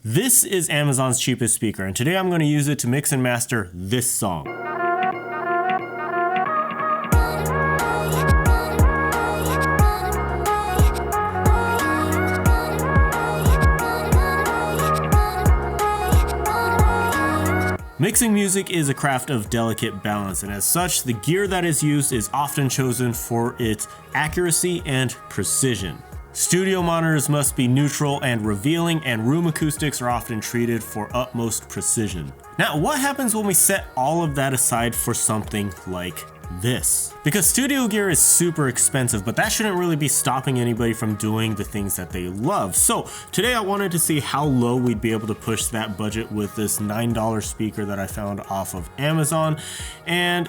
This is Amazon's cheapest speaker, and today I'm going to use it to mix and master this song. Mixing music is a craft of delicate balance, and as such, the gear that is used is often chosen for its accuracy and precision. Studio monitors must be neutral and revealing, and room acoustics are often treated for utmost precision. Now, what happens when we set all of that aside for something like this? Because studio gear is super expensive, but that shouldn't really be stopping anybody from doing the things that they love. So today I wanted to see how low we'd be able to push that budget with this $9 speaker that I found off of Amazon and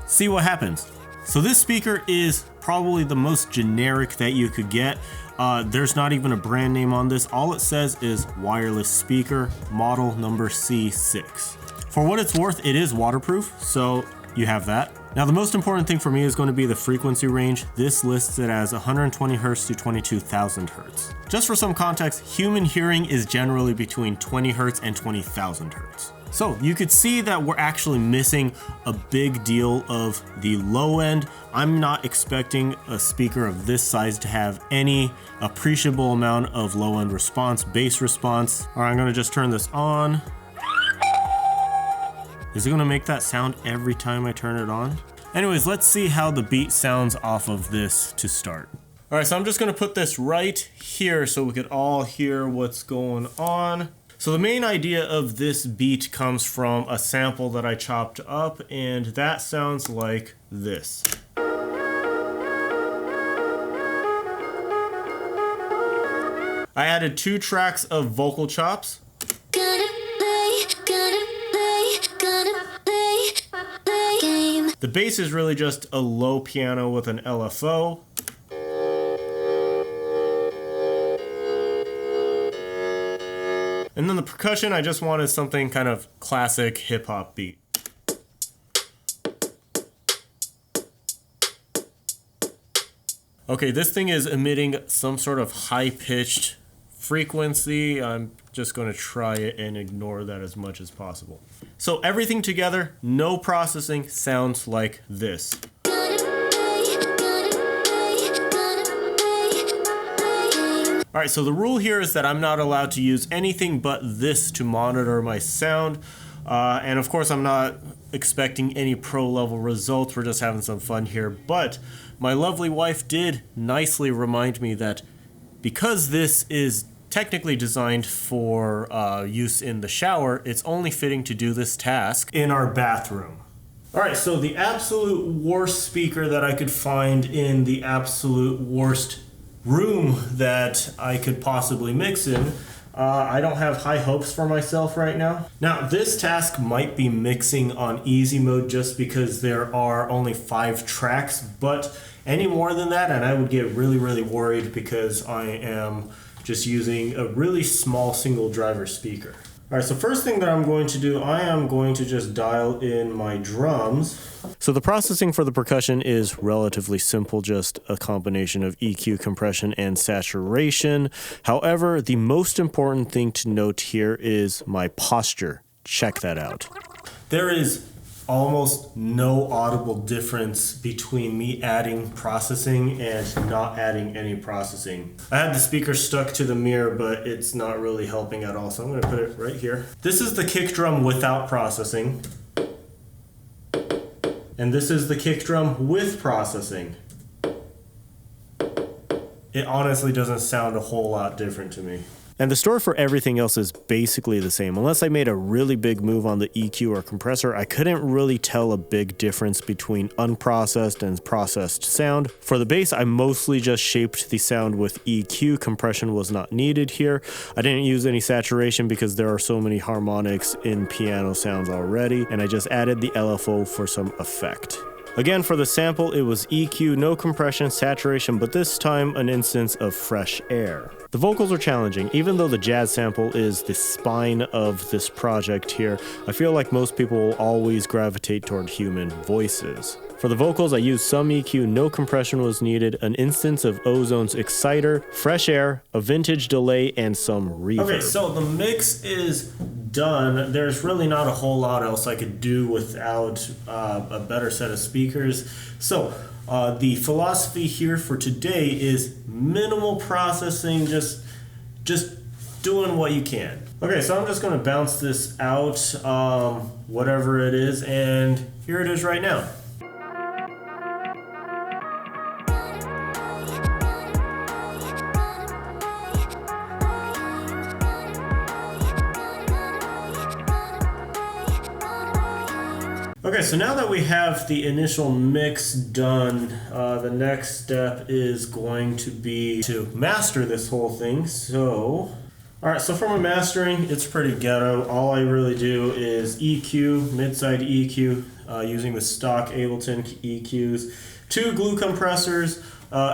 see what happens. So this speaker is probably the most generic that you could get. There's not even a brand name on this. All it says is wireless speaker, model number C6. For what it's worth, it is waterproof, so you have that. Now the most important thing for me is going to be the frequency range. This lists it as 120 Hz to 22,000 Hz. Just for some context, human hearing is generally between 20 Hz and 20,000 Hz. So you could see that we're actually missing a big deal of the low end. I'm not expecting a speaker of this size to have any appreciable amount of low end response, bass response. All right, I'm gonna just turn this on. Is it gonna make that sound every time I turn it on? Anyways, let's see how the beat sounds off of this to start. All right, so I'm just gonna put this right here so we could all hear what's going on. So the main idea of this beat comes from a sample that I chopped up, and that sounds like this. I added 2 tracks of vocal chops. The bass is really just a low piano with an LFO. And then the percussion, I just wanted something kind of classic hip hop beat. Okay, this thing is emitting some sort of high-pitched frequency. I'm just going to try it and ignore that as much as possible. So everything together, no processing, sounds like this. All right, so the rule here is that I'm not allowed to use anything but this to monitor my sound. And of course, I'm not expecting any pro level results. We're just having some fun here. But my lovely wife did nicely remind me that because this is technically designed for use in the shower, it's only fitting to do this task in our bathroom. All right, so the absolute worst speaker that I could find in the absolute worst room that I could possibly mix in. I don't have high hopes for myself right now. Now, this task might be mixing on easy mode just because there are only 5 tracks, but any more than that, and I would get really, really worried because I am just using a really small single driver speaker. All right, so first thing that I'm going to do, I am going to just dial in my drums. So the processing for the percussion is relatively simple, just a combination of EQ, compression, and saturation. However, the most important thing to note here is my posture. Check that out. There is almost no audible difference between me adding processing and not adding any processing. I had the speaker stuck to the mirror, but it's not really helping at all, so I'm going to put it right here. This is the kick drum without processing. And this is the kick drum with processing. It honestly doesn't sound a whole lot different to me. And the story for everything else is basically the same. Unless I made a really big move on the EQ or compressor, I couldn't really tell a big difference between unprocessed and processed sound. For the bass, I mostly just shaped the sound with EQ. Compression was not needed here. I didn't use any saturation because there are so many harmonics in piano sounds already, and I just added the LFO for some effect. Again, for the sample, it was EQ, no compression, saturation, but this time an instance of fresh air. The vocals are challenging. Even though the jazz sample is the spine of this project here, I feel like most people will always gravitate toward human voices. For For the vocals, I used some EQ, no compression was needed, an instance of Ozone's exciter, fresh air, a vintage delay, and some reverb. Okay, so the mix is done. There's really not a whole lot else I could do without a better set of speakers. So the philosophy here for today is minimal processing, just doing what you can. Okay, so I'm just going to bounce this out, whatever it is, and here it is right now. Okay, so now that we have the initial mix done, the next step is going to be to master this whole thing. Alright, so for my mastering, it's pretty ghetto. All I really do is EQ, mid-side EQ, using the stock Ableton EQs, 2 glue compressors,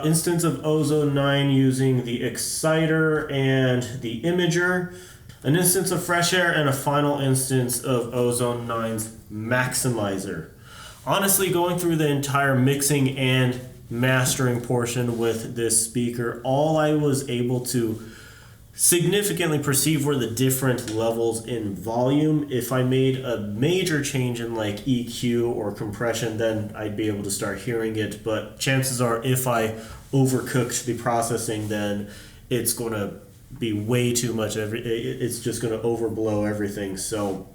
instance of Ozone 9 using the exciter and the imager, an instance of fresh air, and a final instance of Ozone 9's maximizer. Honestly, going through the entire mixing and mastering portion with this speaker, all I was able to significantly perceive were the different levels in volume. If I made a major change in like EQ or compression, then I'd be able to start hearing it, but chances are if I overcooked the processing, then it's going to be way too much. It's just going to overblow everything. So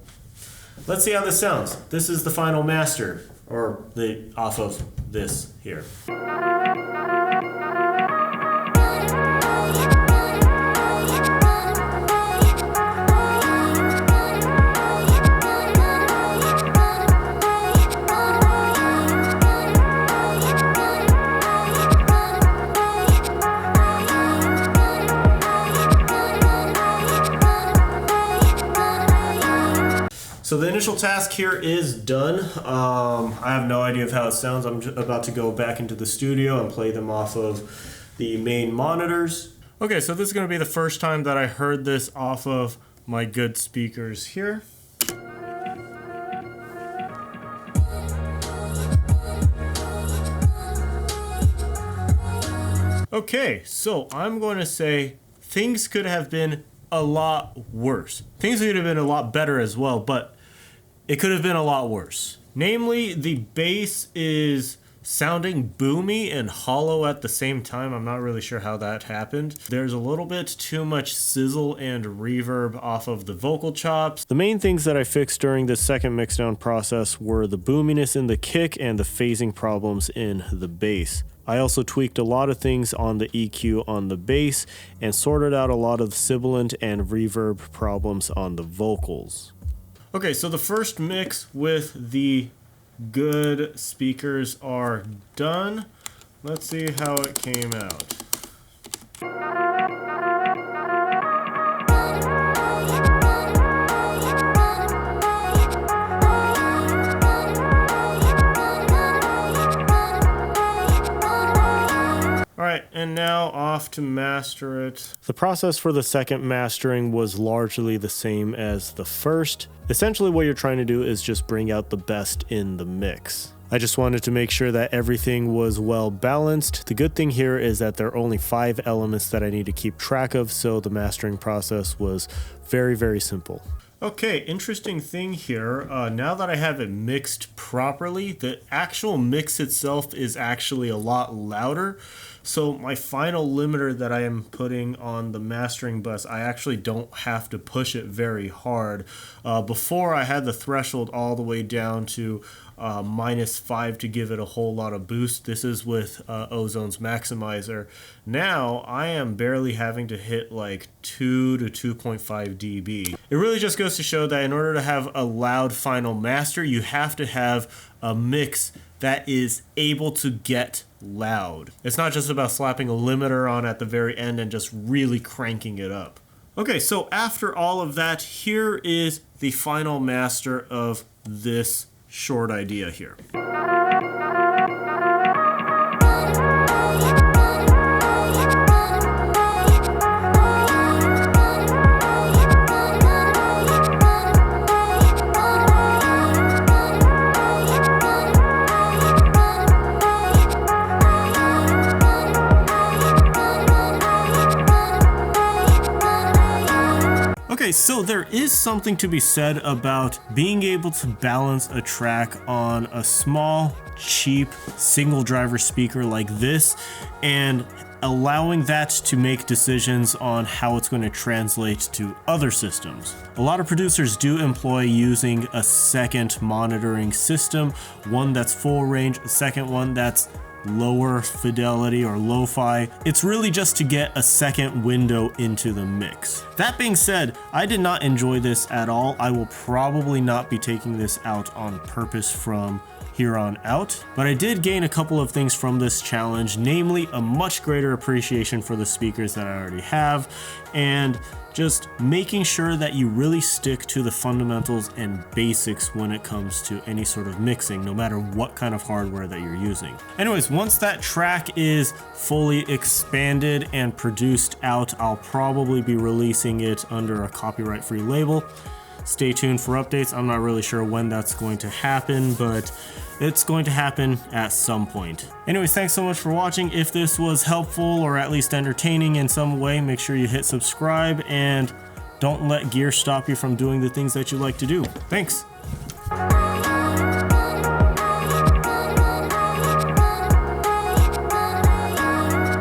let's see how this sounds. This is the final master, or off of this here. So the initial task here is done. I have no idea of how it sounds. I'm about to go back into the studio and play them off of the main monitors. Okay, so this is going to be the first time that I heard this off of my good speakers here. Okay, so I'm going to say things could have been a lot worse. Things could have been a lot better as well, but it could have been a lot worse. Namely, the bass is sounding boomy and hollow at the same time. I'm not really sure how that happened. There's a little bit too much sizzle and reverb off of the vocal chops. The main things that I fixed during the second mixdown process were the boominess in the kick and the phasing problems in the bass. I also tweaked a lot of things on the EQ on the bass and sorted out a lot of the sibilant and reverb problems on the vocals. Okay, so the first mix with the good speakers are done. Let's see how it came out. Alright, and now off to master it. The process for the second mastering was largely the same as the first. Essentially what you're trying to do is just bring out the best in the mix. I just wanted to make sure that everything was well balanced. The good thing here is that there are only 5 elements that I need to keep track of, so the mastering process was very, very simple. Okay, interesting thing here, now that I have it mixed properly, the actual mix itself is actually a lot louder. So my final limiter that I am putting on the mastering bus, I actually don't have to push it very hard. Before I had the threshold all the way down to -5 to give it a whole lot of boost. This is with Ozone's maximizer. Now I am barely having to hit like 2 to 2.5 dB. It really just goes to show that in order to have a loud final master, you have to have a mix that is able to get loud. It's not just about slapping a limiter on at the very end and just really cranking it up. Okay, so after all of that, here is the final master of this short idea here. So there is something to be said about being able to balance a track on a small, cheap, single driver speaker like this and allowing that to make decisions on how it's going to translate to other systems. A lot of producers do employ using a second monitoring system, one that's full range, a second one that's lower fidelity or lo-fi. It's really just to get a second window into the mix. That being said, I did not enjoy this at all. I will probably not be taking this out on purpose from here on out, but I did gain a couple of things from this challenge, namely a much greater appreciation for the speakers that I already have, and just making sure that you really stick to the fundamentals and basics when it comes to any sort of mixing, no matter what kind of hardware that you're using. Anyways, once that track is fully expanded and produced out, I'll probably be releasing it under a copyright-free label. Stay tuned for updates. I'm not really sure when that's going to happen, but it's going to happen at some point. Anyways, thanks so much for watching. If this was helpful or at least entertaining in some way, make sure you hit subscribe and don't let gear stop you from doing the things that you like to do. Thanks.